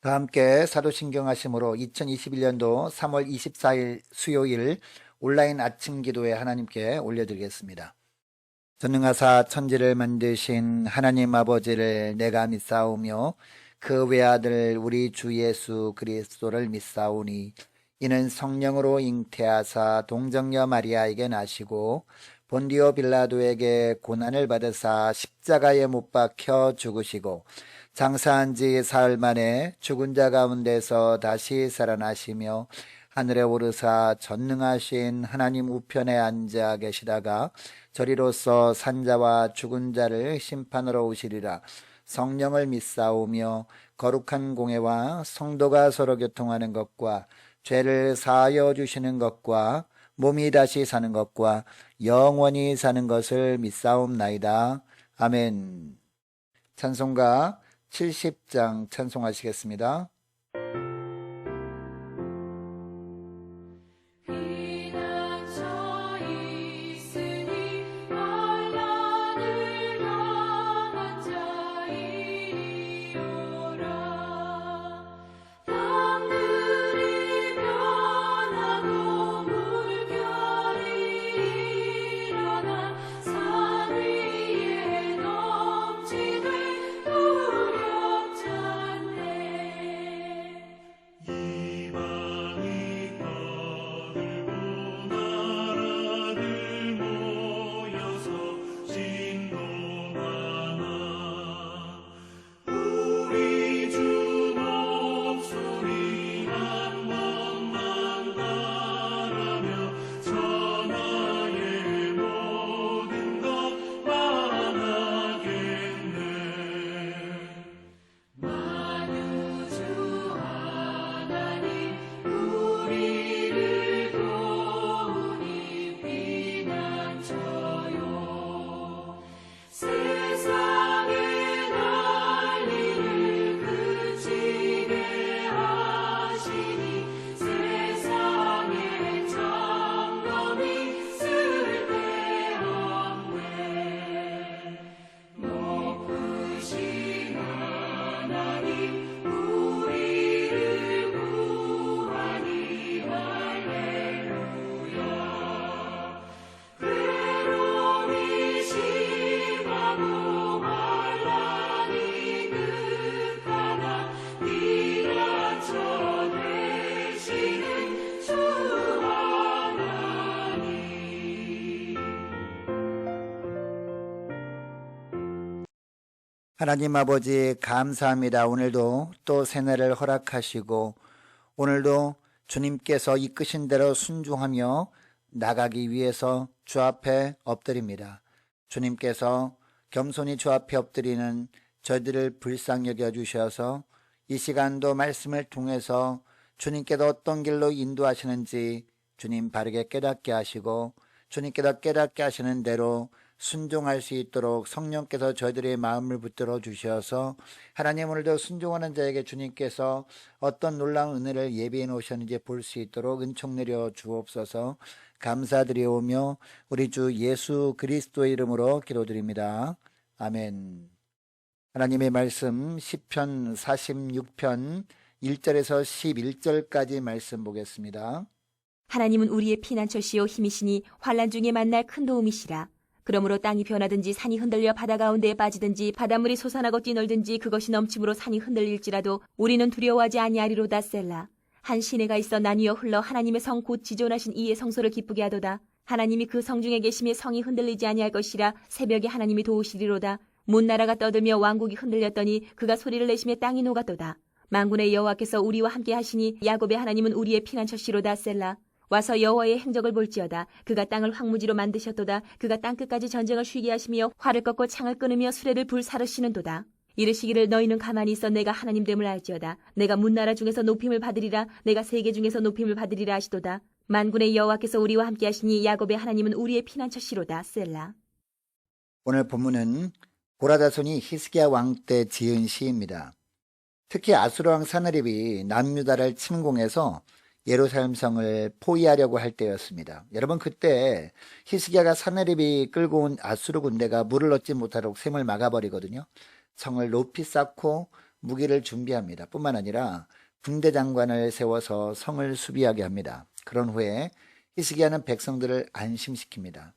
다 함께 사도신경 하심으로 2021년도 3월 24일 수요일 온라인 아침 기도에 하나님께 올려드리겠습니다. 전능하사 천지를 만드신 하나님 아버지를 내가 믿사오며 그 외아들 우리 주 예수 그리스도를 믿사오니 이는 성령으로 잉태하사 동정녀 마리아에게 나시고 본디오 빌라도에게 고난을 받으사 십자가에 못 박혀 죽으시고 장사한 지 사흘 만에 죽은 자 가운데서 다시 살아나시며 하늘에 오르사 전능하신 하나님 우편에 앉아 계시다가 저리로서 산자와 죽은 자를 심판하러 오시리라. 성령을 믿사오며 거룩한 공회와 성도가 서로 교통하는 것과 죄를 사하여 주시는 것과 몸이 다시 사는 것과 영원히 사는 것을 믿사옵나이다. 아멘. 찬송가 70장 찬송하시겠습니다. 하나님 아버지 감사합니다. 오늘도 또 새날을 허락하시고 오늘도 주님께서 이끄신 대로 순종하며 나가기 위해서 주 앞에 엎드립니다. 주님께서 겸손히 주 앞에 엎드리는 저희들을 불쌍히 여겨주셔서 이 시간도 말씀을 통해서 주님께서 어떤 길로 인도하시는지 주님 바르게 깨닫게 하시고 주님께서 깨닫게 하시는 대로 순종할 수 있도록 성령께서 저희들의 마음을 붙들어 주셔서 하나님 오늘도 순종하는 자에게 주님께서 어떤 놀라운 은혜를 예비해 놓으셨는지 볼 수 있도록 은총 내려 주옵소서. 감사드리오며 우리 주 예수 그리스도의 이름으로 기도드립니다. 아멘. 하나님의 말씀 시편 46편 1절에서 11절까지 말씀 보겠습니다. 하나님은 우리의 피난처시요 힘이시니 환난 중에 만날 큰 도움이시라. 그러므로 땅이 변하든지 산이 흔들려 바다 가운데에 빠지든지 바닷물이 솟아나고 뛰놀든지 그것이 넘침으로 산이 흔들릴지라도 우리는 두려워하지 아니하리로다. 셀라. 한 시내가 있어 나뉘어 흘러 하나님의 성 곧 지존하신 이의 성소를 기쁘게 하도다. 하나님이 그 성 중에 계심에 성이 흔들리지 아니할 것이라. 새벽에 하나님이 도우시리로다. 문 나라가 떠들며 왕국이 흔들렸더니 그가 소리를 내시며 땅이 녹았도다. 만군의 여호와께서 우리와 함께 하시니 야곱의 하나님은 우리의 피난처시로다. 셀라. 와서 여호와의 행적을 볼지어다. 그가 땅을 황무지로 만드셨도다. 그가 땅끝까지 전쟁을 쉬게 하시며 활을 꺾고 창을 끊으며 수레를 불사르시는도다. 이르시기를 너희는 가만히 있어 내가 하나님됨을 알지어다. 내가 문나라 중에서 높임을 받으리라. 내가 세계 중에서 높임을 받으리라 하시도다. 만군의 여호와께서 우리와 함께 하시니 야곱의 하나님은 우리의 피난처시로다. 셀라. 오늘 본문은 고라다손이 히스기야 왕 때 지은 시입니다. 특히 아수르 왕 사느립이 남유다를 침공해서 예루살렘 성을 포위하려고 할 때였습니다. 여러분, 그때 히스기야가 사느립이 끌고 온 아수르 군대가 물을 얻지 못하도록 샘을 막아버리거든요. 성을 높이 쌓고 무기를 준비합니다. 뿐만 아니라 군대 장관을 세워서 성을 수비하게 합니다. 그런 후에 히스기야는 백성들을 안심시킵니다.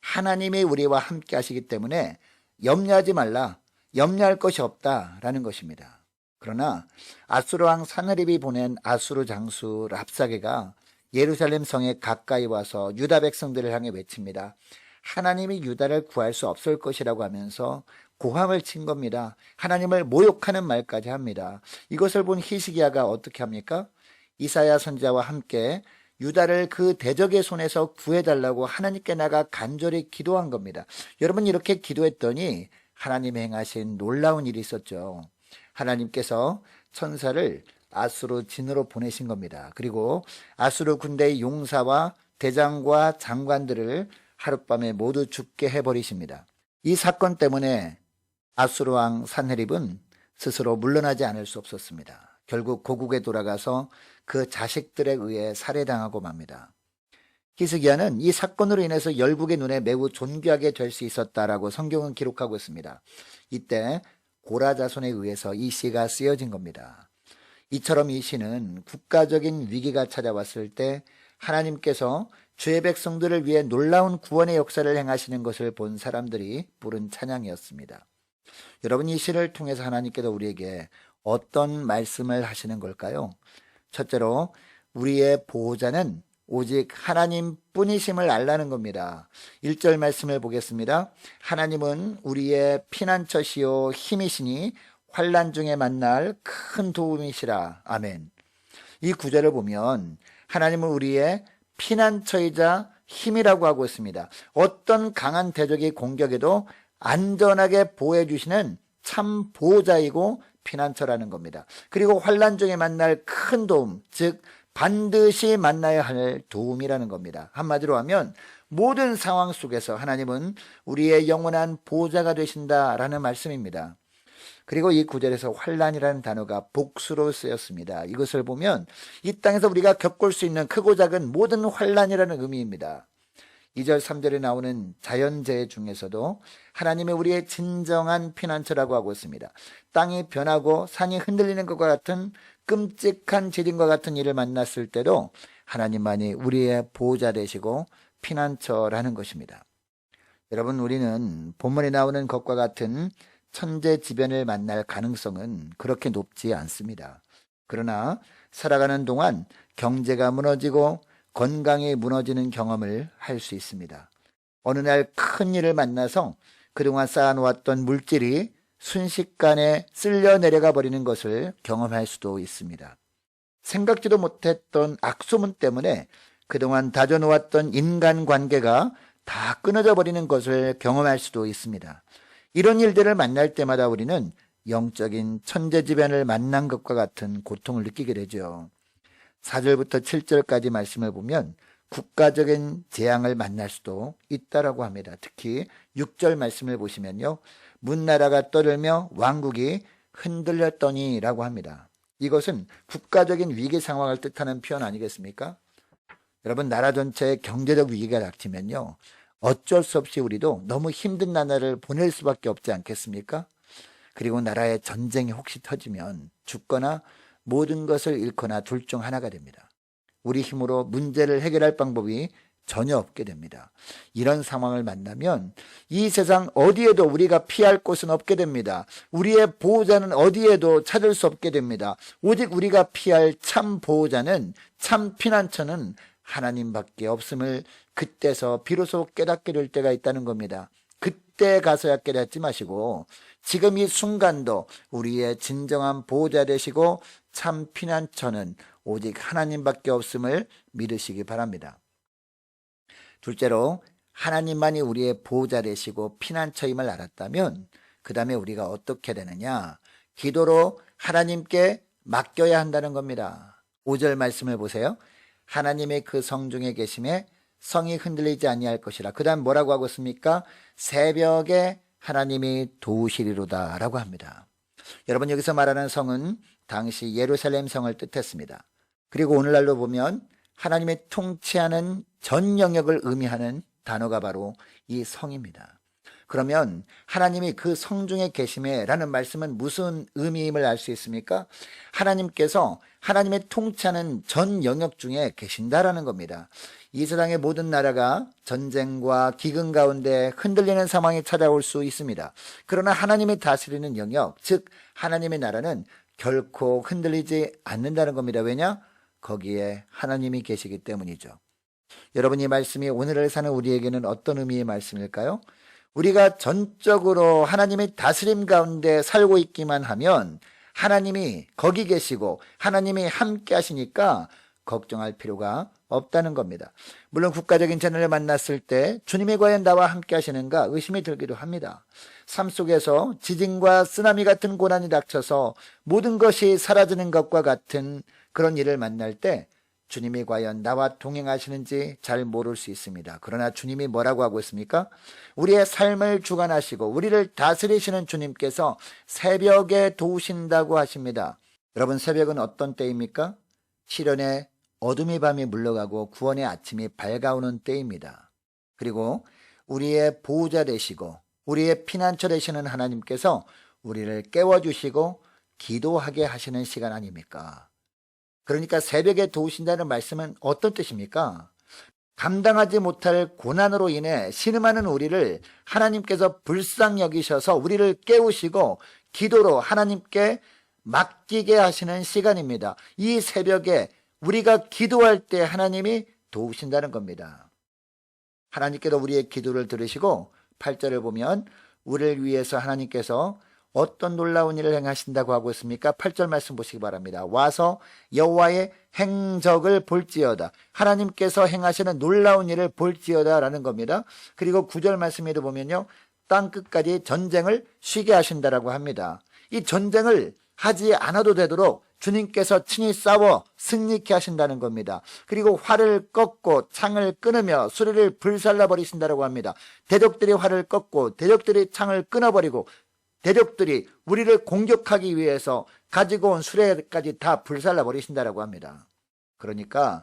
하나님이 우리와 함께 하시기 때문에 염려하지 말라, 염려할 것이 없다라는 것입니다. 그러나 아수르 왕 사느립이 보낸 아수르 장수 랍사게가 예루살렘 성에 가까이 와서 유다 백성들을 향해 외칩니다. 하나님이 유다를 구할 수 없을 것이라고 하면서 고함을 친 겁니다. 하나님을 모욕하는 말까지 합니다. 이것을 본 히스기야가 어떻게 합니까? 이사야 선지자와 함께 유다를 그 대적의 손에서 구해달라고 하나님께 나가 간절히 기도한 겁니다. 여러분, 이렇게 기도했더니 하나님이 행하신 놀라운 일이 있었죠. 하나님께서 천사를 아수르 진으로 보내신 겁니다. 그리고 아수르 군대의 용사와 대장과 장관들을 하룻밤에 모두 죽게 해버리십니다. 이 사건 때문에 아수르 왕 산헤립은 스스로 물러나지 않을 수 없었습니다. 결국 고국에 돌아가서 그 자식들에 의해 살해당하고 맙니다. 히스기야는 이 사건으로 인해서 열국의 눈에 매우 존귀하게 될 수 있었다라고 성경은 기록하고 있습니다. 이때 고라 자손에 의해서 이 시가 쓰여진 겁니다. 이처럼 이 시는 국가적인 위기가 찾아왔을 때 하나님께서 주의 백성들을 위해 놀라운 구원의 역사를 행하시는 것을 본 사람들이 부른 찬양이었습니다. 여러분, 이 시를 통해서 하나님께서 우리에게 어떤 말씀을 하시는 걸까요? 첫째로 우리의 보호자는 오직 하나님뿐이심을 알라는 겁니다. 1절 말씀을 보겠습니다. 하나님은 우리의 피난처시요 힘이시니 환난 중에 만날 큰 도움이시라. 아멘. 이 구절을 보면 하나님은 우리의 피난처이자 힘이라고 하고 있습니다. 어떤 강한 대적의 공격에도 안전하게 보호해 주시는 참 보호자이고 피난처라는 겁니다. 그리고 환난 중에 만날 큰 도움, 즉 반드시 만나야 할 도움이라는 겁니다. 한마디로 하면 모든 상황 속에서 하나님은 우리의 영원한 보호자가 되신다라는 말씀입니다. 그리고 이 구절에서 환난이라는 단어가 복수로 쓰였습니다. 이것을 보면 이 땅에서 우리가 겪을 수 있는 크고 작은 모든 환난이라는 의미입니다. 2절 3절에 나오는 자연재해 중에서도 하나님이 우리의 진정한 피난처라고 하고 있습니다. 땅이 변하고 산이 흔들리는 것과 같은 끔찍한 지진과 같은 일을 만났을 때도 하나님만이 우리의 보호자 되시고 피난처라는 것입니다. 여러분, 우리는 본문에 나오는 것과 같은 천재지변을 만날 가능성은 그렇게 높지 않습니다. 그러나 살아가는 동안 경제가 무너지고 건강이 무너지는 경험을 할 수 있습니다. 어느 날 큰 일을 만나서 그동안 쌓아놓았던 물질이 순식간에 쓸려 내려가 버리는 것을 경험할 수도 있습니다. 생각지도 못했던 악소문 때문에 그동안 다져놓았던 인간관계가 다 끊어져 버리는 것을 경험할 수도 있습니다. 이런 일들을 만날 때마다 우리는 영적인 천재지변을 만난 것과 같은 고통을 느끼게 되죠. 4절부터 7절까지 말씀을 보면 국가적인 재앙을 만날 수도 있다라고 합니다. 특히 6절 말씀을 보시면요, 문나라가 떠들며 왕국이 흔들렸더니라고 합니다. 이것은 국가적인 위기 상황을 뜻하는 표현 아니겠습니까? 여러분, 나라 전체에 경제적 위기가 닥치면요, 어쩔 수 없이 우리도 너무 힘든 나라를 보낼 수밖에 없지 않겠습니까? 그리고 나라에 전쟁이 혹시 터지면 죽거나 모든 것을 잃거나 둘 중 하나가 됩니다. 우리 힘으로 문제를 해결할 방법이 전혀 없게 됩니다. 이런 상황을 만나면 이 세상 어디에도 우리가 피할 곳은 없게 됩니다. 우리의 보호자는 어디에도 찾을 수 없게 됩니다. 오직 우리가 피할 참 보호자는, 참 피난처는 하나님밖에 없음을 그때서 비로소 깨닫게 될 때가 있다는 겁니다. 그때 가서야 깨닫지 마시고 지금 이 순간도 우리의 진정한 보호자 되시고 참 피난처는 오직 하나님밖에 없음을 믿으시기 바랍니다. 둘째로, 하나님만이 우리의 보호자 되시고 피난처임을 알았다면 그 다음에 우리가 어떻게 되느냐? 기도로 하나님께 맡겨야 한다는 겁니다. 5절 말씀을 보세요. 하나님의 그 성 중에 계심에 성이 흔들리지 아니할 것이라. 그 다음 뭐라고 하고 있습니까? 새벽에 하나님이 도우시리로다 라고 합니다. 여러분, 여기서 말하는 성은 당시 예루살렘 성을 뜻했습니다. 그리고 오늘날로 보면 하나님의 통치하는 전 영역을 의미하는 단어가 바로 이 성입니다. 그러면 하나님이 그 성중에 계심에 라는 말씀은 무슨 의미임을 알 수 있습니까? 하나님께서 하나님의 통치하는 전 영역 중에 계신다라는 겁니다. 이 세상의 모든 나라가 전쟁과 기근 가운데 흔들리는 상황이 찾아올 수 있습니다. 그러나 하나님이 다스리는 영역, 즉 하나님의 나라는 결코 흔들리지 않는다는 겁니다. 왜냐? 거기에 하나님이 계시기 때문이죠. 여러분, 이 말씀이 오늘을 사는 우리에게는 어떤 의미의 말씀일까요? 우리가 전적으로 하나님의 다스림 가운데 살고 있기만 하면 하나님이 거기 계시고 하나님이 함께 하시니까 걱정할 필요가 없다는 겁니다. 물론 국가적인 재난을 만났을 때 주님이 과연 나와 함께 하시는가 의심이 들기도 합니다. 삶 속에서 지진과 쓰나미 같은 고난이 닥쳐서 모든 것이 사라지는 것과 같은 그런 일을 만날 때 주님이 과연 나와 동행하시는지 잘 모를 수 있습니다. 그러나 주님이 뭐라고 하고 있습니까? 우리의 삶을 주관하시고 우리를 다스리시는 주님께서 새벽에 도우신다고 하십니다. 여러분, 새벽은 어떤 때입니까? 시련의 어둠이 밤이 물러가고 구원의 아침이 밝아오는 때입니다. 그리고 우리의 보호자 되시고 우리의 피난처 되시는 하나님께서 우리를 깨워주시고 기도하게 하시는 시간 아닙니까? 그러니까 새벽에 도우신다는 말씀은 어떤 뜻입니까? 감당하지 못할 고난으로 인해 신음하는 우리를 하나님께서 불쌍히 여기셔서 우리를 깨우시고 기도로 하나님께 맡기게 하시는 시간입니다. 이 새벽에 우리가 기도할 때 하나님이 도우신다는 겁니다. 하나님께서 우리의 기도를 들으시고 8절을 보면 우리를 위해서 하나님께서 어떤 놀라운 일을 행하신다고 하고 있습니까? 8절 말씀 보시기 바랍니다. 와서 여호와의 행적을 볼지어다. 하나님께서 행하시는 놀라운 일을 볼지어다 라는 겁니다. 그리고 9절 말씀에도 보면요, 땅 끝까지 전쟁을 쉬게 하신다라고 합니다. 이 전쟁을 하지 않아도 되도록 주님께서 친히 싸워 승리케 하신다는 겁니다. 그리고 활을 꺾고 창을 끊으며 수레를 불살라 버리신다라고 합니다. 대적들이 활을 꺾고 대적들이 창을 끊어버리고 대적들이 우리를 공격하기 위해서 가지고 온 수레까지 다 불살라 버리신다라고 합니다. 그러니까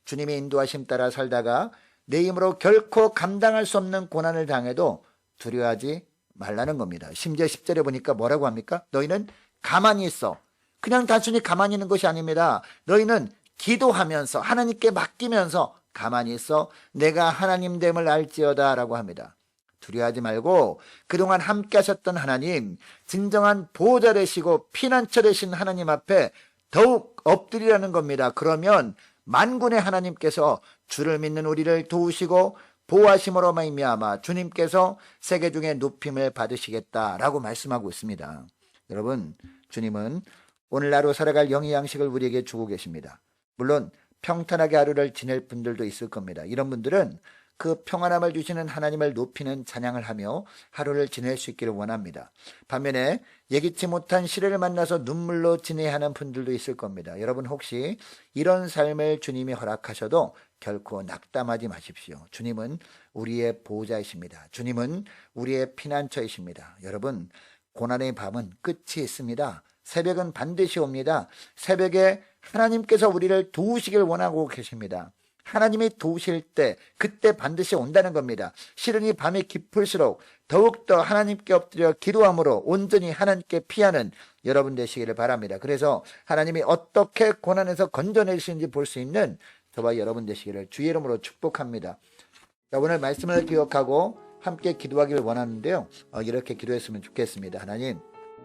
주님의 인도하심 따라 살다가 내 힘으로 결코 감당할 수 없는 고난을 당해도 두려워하지 말라는 겁니다. 심지어 10절에 보니까 뭐라고 합니까? 너희는 가만히 있어. 그냥 단순히 가만히 있는 것이 아닙니다. 너희는 기도하면서 하나님께 맡기면서 가만히 있어. 내가 하나님 됨을 알지어다 라고 합니다. 두려워하지 말고 그동안 함께 하셨던 하나님, 진정한 보호자 되시고 피난처 되신 하나님 앞에 더욱 엎드리라는 겁니다. 그러면 만군의 하나님께서 주를 믿는 우리를 도우시고 보호하심으로 말미암아 주님께서 세계 중에 높임을 받으시겠다라고 말씀하고 있습니다. 여러분, 주님은 오늘 하루 살아갈 영의 양식을 우리에게 주고 계십니다. 물론 평탄하게 하루를 지낼 분들도 있을 겁니다. 이런 분들은 그 평안함을 주시는 하나님을 높이는 찬양을 하며 하루를 지낼 수 있기를 원합니다. 반면에 예기치 못한 시련을 만나서 눈물로 지내야 하는 분들도 있을 겁니다. 여러분, 혹시 이런 삶을 주님이 허락하셔도 결코 낙담하지 마십시오. 주님은 우리의 보호자이십니다. 주님은 우리의 피난처이십니다. 여러분, 고난의 밤은 끝이 있습니다. 새벽은 반드시 옵니다. 새벽에 하나님께서 우리를 도우시길 원하고 계십니다. 하나님이 도우실 때 그때 반드시 온다는 겁니다. 시련이 밤이 깊을수록 더욱더 하나님께 엎드려 기도함으로 온전히 하나님께 피하는 여러분 되시기를 바랍니다. 그래서 하나님이 어떻게 고난에서 건져내시는지 볼 수 있는 저와 여러분 되시기를 주의 이름으로 축복합니다. 자, 오늘 말씀을 기억하고 함께 기도하기를 원하는데요. 이렇게 기도했으면 좋겠습니다. 하나님,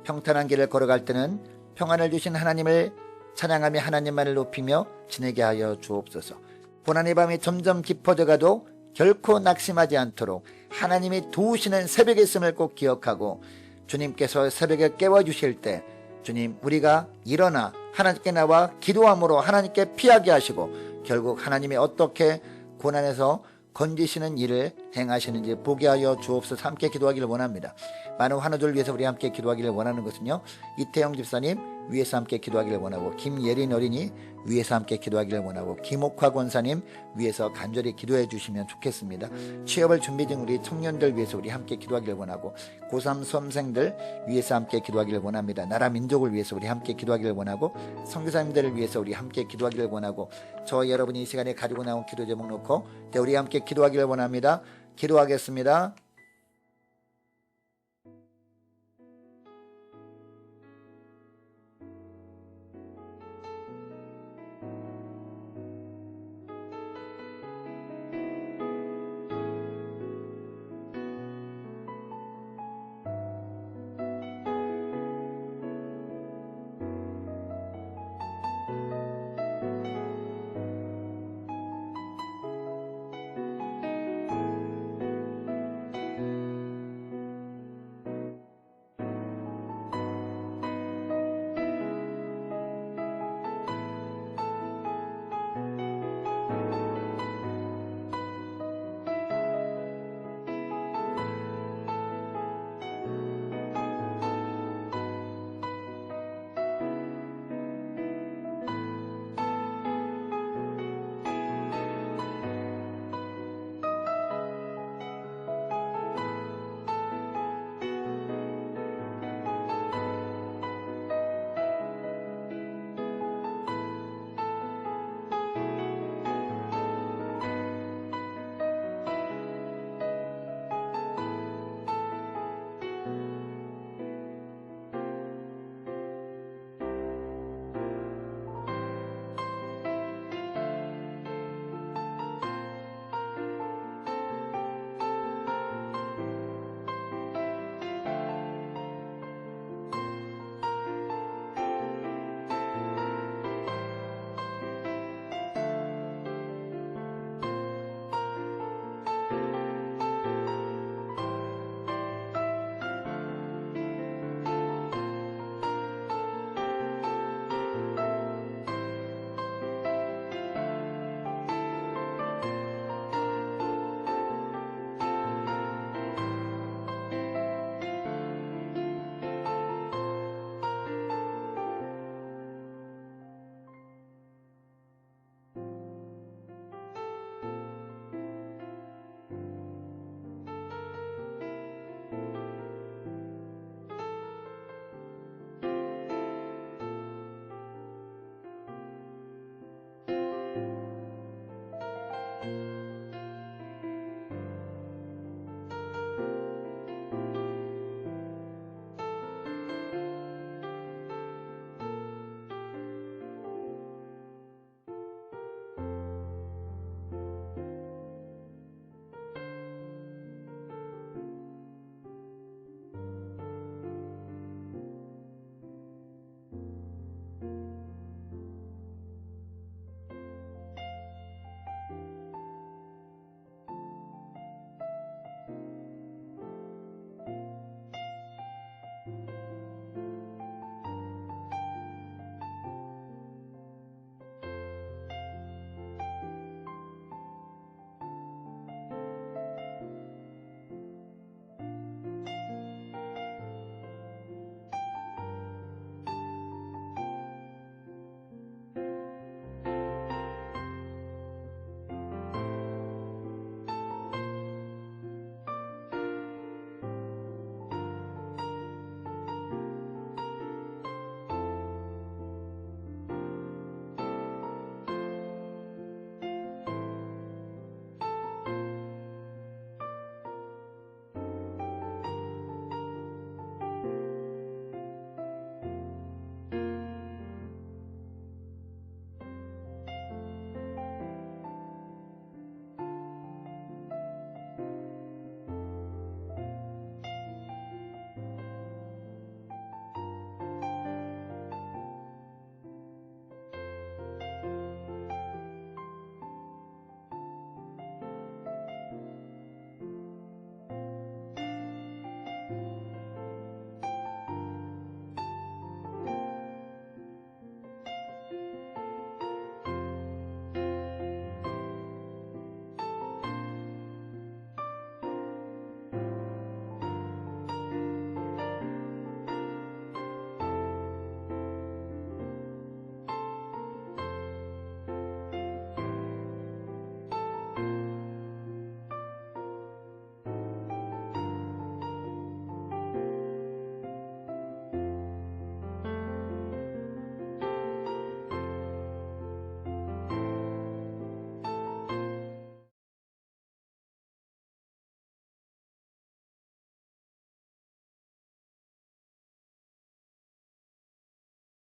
평탄한 길을 걸어갈 때는 평안을 주신 하나님을 찬양하며 하나님만을 높이며 지내게 하여 주옵소서. 고난의 밤이 점점 깊어져 가도 결코 낙심하지 않도록 하나님이 도우시는 새벽에 있음을 꼭 기억하고 주님께서 새벽에 깨워주실 때 주님, 우리가 일어나 하나님께 나와 기도함으로 하나님께 피하게 하시고 결국 하나님이 어떻게 고난에서 건지시는 일을 행하시는지 보게 하여 주옵소서. 함께 기도하기를 원합니다. 많은 환우들 위해서 우리 함께 기도하기를 원하는 것은요, 이태영 집사님 위해서 함께 기도하기를 원하고, 김예린 어린이 위해서 함께 기도하기를 원하고, 김옥화 권사님 위해서 간절히 기도해 주시면 좋겠습니다. 취업을 준비 중 우리 청년들 위해서 우리 함께 기도하기를 원하고, 고3 수험생들 위해서 함께 기도하기를 원합니다. 나라 민족을 위해서 우리 함께 기도하기를 원하고, 선교사님들을 위해서 우리 함께 기도하기를 원하고, 저 여러분이 이 시간에 가지고 나온 기도 제목 놓고 우리 함께 기도하기를 원합니다. 기도하겠습니다.